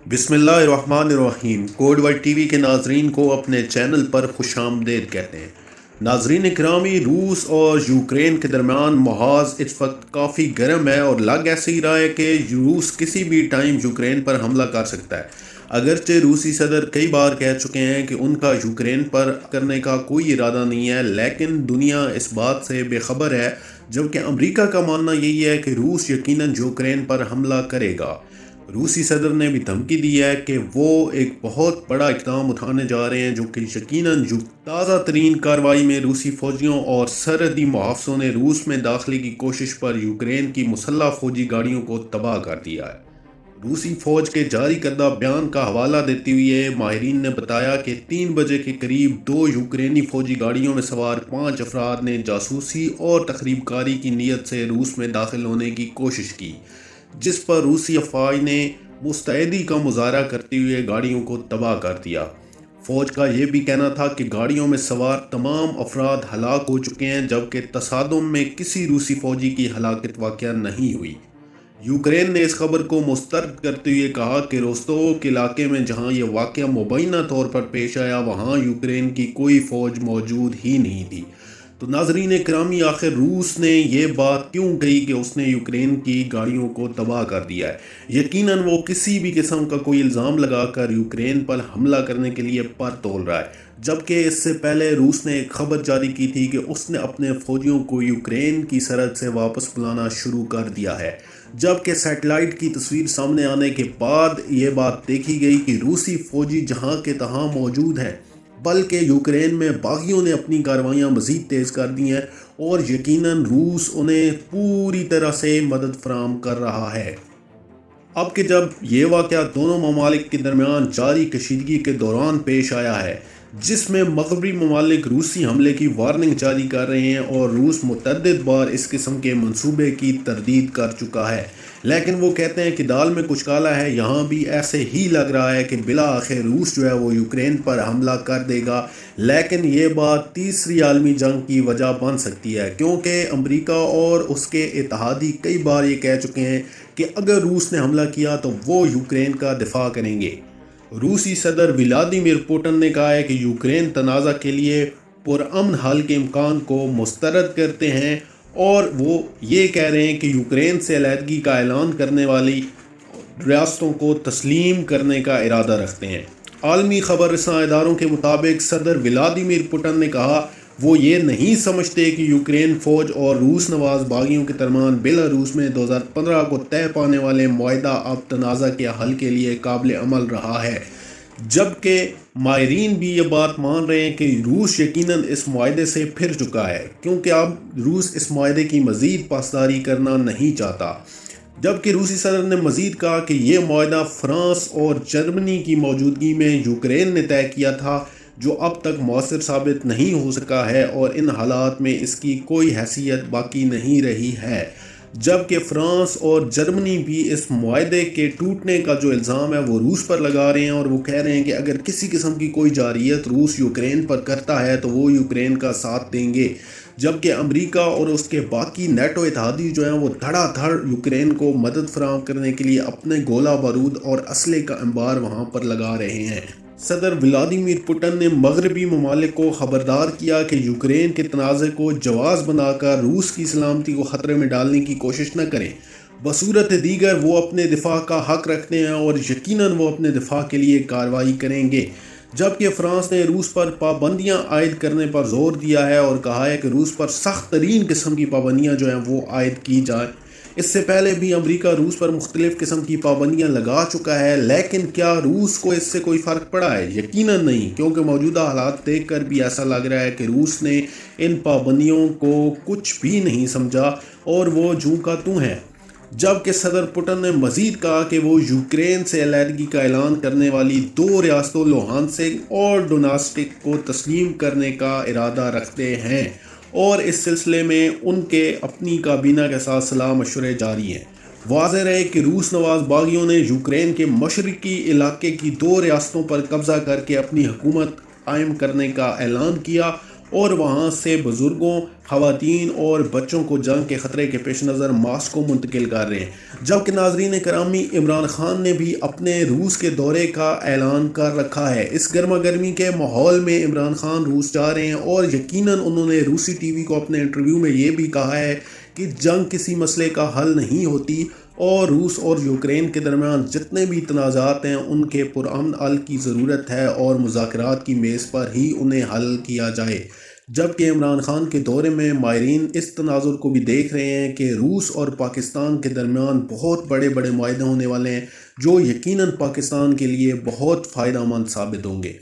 بسم اللہ الرحمن الرحیم۔ کوڈ ورڈ ٹی وی کے ناظرین کو اپنے چینل پر خوش آمدید کہتے ہیں۔ ناظرین اکرامی، روس اور یوکرین کے درمیان محاذ اس وقت کافی گرم ہے اور لگ ایسے ہی رہا ہے کہ روس کسی بھی ٹائم یوکرین پر حملہ کر سکتا ہے۔ اگرچہ روسی صدر کئی بار کہہ چکے ہیں کہ ان کا یوکرین پر کرنے کا کوئی ارادہ نہیں ہے، لیکن دنیا اس بات سے بے خبر ہے، جبکہ امریکہ کا ماننا یہی ہے کہ روس یقیناً یوکرین پر حملہ کرے گا۔ روسی صدر نے بھی دھمکی دی ہے کہ وہ ایک بہت بڑا اقدام اٹھانے جا رہے ہیں، جو کہ یقیناً تازہ ترین کارروائی میں روسی فوجیوں اور سرحدی محافظوں نے روس میں داخلے کی کوشش پر یوکرین کی مسلح فوجی گاڑیوں کو تباہ کر دیا ہے۔ روسی فوج کے جاری کردہ بیان کا حوالہ دیتے ہوئے ماہرین نے بتایا کہ 3 بجے کے قریب 2 یوکرینی فوجی گاڑیوں میں سوار 5 افراد نے جاسوسی اور تخریب کاری کی نیت سے روس میں داخل ہونے کی کوشش کی، جس پر روسی افواج نے مستعدی کا مظاہرہ کرتے ہوئے گاڑیوں کو تباہ کر دیا۔ فوج کا یہ بھی کہنا تھا کہ گاڑیوں میں سوار تمام افراد ہلاک ہو چکے ہیں، جبکہ تصادم میں کسی روسی فوجی کی ہلاکت واقع نہیں ہوئی۔ یوکرین نے اس خبر کو مسترد کرتے ہوئے کہا کہ روستوک علاقے میں جہاں یہ واقعہ مبینہ طور پر پیش آیا، وہاں یوکرین کی کوئی فوج موجود ہی نہیں تھی۔ تو ناظرین اکرامی، آخر روس نے یہ بات کیوں کہی کہ اس نے یوکرین کی گاڑیوں کو تباہ کر دیا ہے؟ یقیناً وہ کسی بھی قسم کا کوئی الزام لگا کر یوکرین پر حملہ کرنے کے لیے پر تول رہا ہے، جبکہ اس سے پہلے روس نے ایک خبر جاری کی تھی کہ اس نے اپنے فوجیوں کو یوکرین کی سرحد سے واپس بلانا شروع کر دیا ہے، جبکہ سیٹلائٹ کی تصویر سامنے آنے کے بعد یہ بات دیکھی گئی کہ روسی فوجی جہاں کے تہاں موجود ہیں، بلکہ یوکرین میں باغیوں نے اپنی کارروائیاں مزید تیز کر دی ہیں اور یقیناً روس انہیں پوری طرح سے مدد فراہم کر رہا ہے۔ اب کہ جب یہ واقعہ دونوں ممالک کے درمیان جاری کشیدگی کے دوران پیش آیا ہے، جس میں مغربی ممالک روسی حملے کی وارننگ جاری کر رہے ہیں اور روس متعدد بار اس قسم کے منصوبے کی تردید کر چکا ہے، لیکن وہ کہتے ہیں کہ دال میں کچھ کالا ہے، یہاں بھی ایسے ہی لگ رہا ہے کہ بالآخر روس جو ہے وہ یوکرین پر حملہ کر دے گا، لیکن یہ بات تیسری عالمی جنگ کی وجہ بن سکتی ہے، کیونکہ امریکہ اور اس کے اتحادی کئی بار یہ کہہ چکے ہیں کہ اگر روس نے حملہ کیا تو وہ یوکرین کا دفاع کریں گے۔ روسی صدر ولادیمیر پوٹن نے کہا ہے کہ یوکرین تنازع کے لیے پرامن حل کے امکان کو مسترد کرتے ہیں، اور وہ یہ کہہ رہے ہیں کہ یوکرین سے علیحدگی کا اعلان کرنے والی ریاستوں کو تسلیم کرنے کا ارادہ رکھتے ہیں۔ عالمی خبر رساں اداروں کے مطابق صدر ولادیمیر پوٹن نے کہا وہ یہ نہیں سمجھتے کہ یوکرین فوج اور روس نواز باغیوں کے درمیان بیلاروس میں 2015 کو طے پانے والے معاہدہ اب تنازع کے حل کے لیے قابل عمل رہا ہے، جبکہ ماہرین بھی یہ بات مان رہے ہیں کہ روس یقیناً اس معاہدے سے پھر چکا ہے، کیونکہ اب روس اس معاہدے کی مزید پاسداری کرنا نہیں چاہتا۔ جبکہ روسی صدر نے مزید کہا کہ یہ معاہدہ فرانس اور جرمنی کی موجودگی میں یوکرین نے طے کیا تھا، جو اب تک مؤثر ثابت نہیں ہو سکا ہے، اور ان حالات میں اس کی کوئی حیثیت باقی نہیں رہی ہے۔ جبکہ فرانس اور جرمنی بھی اس معاہدے کے ٹوٹنے کا جو الزام ہے وہ روس پر لگا رہے ہیں، اور وہ کہہ رہے ہیں کہ اگر کسی قسم کی کوئی جارحیت روس یوکرین پر کرتا ہے تو وہ یوکرین کا ساتھ دیں گے، جبکہ امریکہ اور اس کے باقی نیٹو اتحادی جو ہیں وہ دھڑا دھڑ یوکرین کو مدد فراہم کرنے کے لیے اپنے گولہ بارود اور اسلحے کا انبار وہاں پر لگا رہے ہیں۔ صدر ولادیمیر پوٹن نے مغربی ممالک کو خبردار کیا کہ یوکرین کے تنازع کو جواز بنا کر روس کی سلامتی کو خطرے میں ڈالنے کی کوشش نہ کریں، بصورت دیگر وہ اپنے دفاع کا حق رکھتے ہیں اور یقیناً وہ اپنے دفاع کے لیے کارروائی کریں گے۔ جبکہ فرانس نے روس پر پابندیاں عائد کرنے پر زور دیا ہے اور کہا ہے کہ روس پر سخت ترین قسم کی پابندیاں جو ہیں وہ عائد کی جائیں۔ اس سے پہلے بھی امریکہ روس پر مختلف قسم کی پابندیاں لگا چکا ہے، لیکن کیا روس کو اس سے کوئی فرق پڑا ہے؟ یقیناً نہیں، کیونکہ موجودہ حالات دیکھ کر بھی ایسا لگ رہا ہے کہ روس نے ان پابندیوں کو کچھ بھی نہیں سمجھا اور وہ جوں کا توں ہے۔ جبکہ صدر پوٹن نے مزید کہا کہ وہ یوکرین سے علیحدگی کا اعلان کرنے والی 2 ریاستوں لوہانسک اور ڈونیٹسک کو تسلیم کرنے کا ارادہ رکھتے ہیں، اور اس سلسلے میں ان کے اپنی کابینہ کے ساتھ صلاح مشورے جاری ہیں۔ واضح رہے کہ روس نواز باغیوں نے یوکرین کے مشرقی علاقے کی 2 ریاستوں پر قبضہ کر کے اپنی حکومت قائم کرنے کا اعلان کیا، اور وہاں سے بزرگوں، خواتین اور بچوں کو جنگ کے خطرے کے پیش نظر ماسکو منتقل کر رہے ہیں۔ جبکہ ناظرین کرامی، عمران خان نے بھی اپنے روس کے دورے کا اعلان کر رکھا ہے۔ اس گرما گرمی کے ماحول میں عمران خان روس جا رہے ہیں اور یقیناً انہوں نے روسی ٹی وی کو اپنے انٹرویو میں یہ بھی کہا ہے کہ جنگ کسی مسئلے کا حل نہیں ہوتی اور روس اور یوکرین کے درمیان جتنے بھی تنازعات ہیں ان کے پرامن حل کی ضرورت ہے اور مذاکرات کی میز پر ہی انہیں حل کیا جائے۔ جبکہ عمران خان کے دورے میں ماہرین اس تناظر کو بھی دیکھ رہے ہیں کہ روس اور پاکستان کے درمیان بہت بڑے بڑے معاہدے ہونے والے ہیں جو یقیناً پاکستان کے لیے بہت فائدہ مند ثابت ہوں گے۔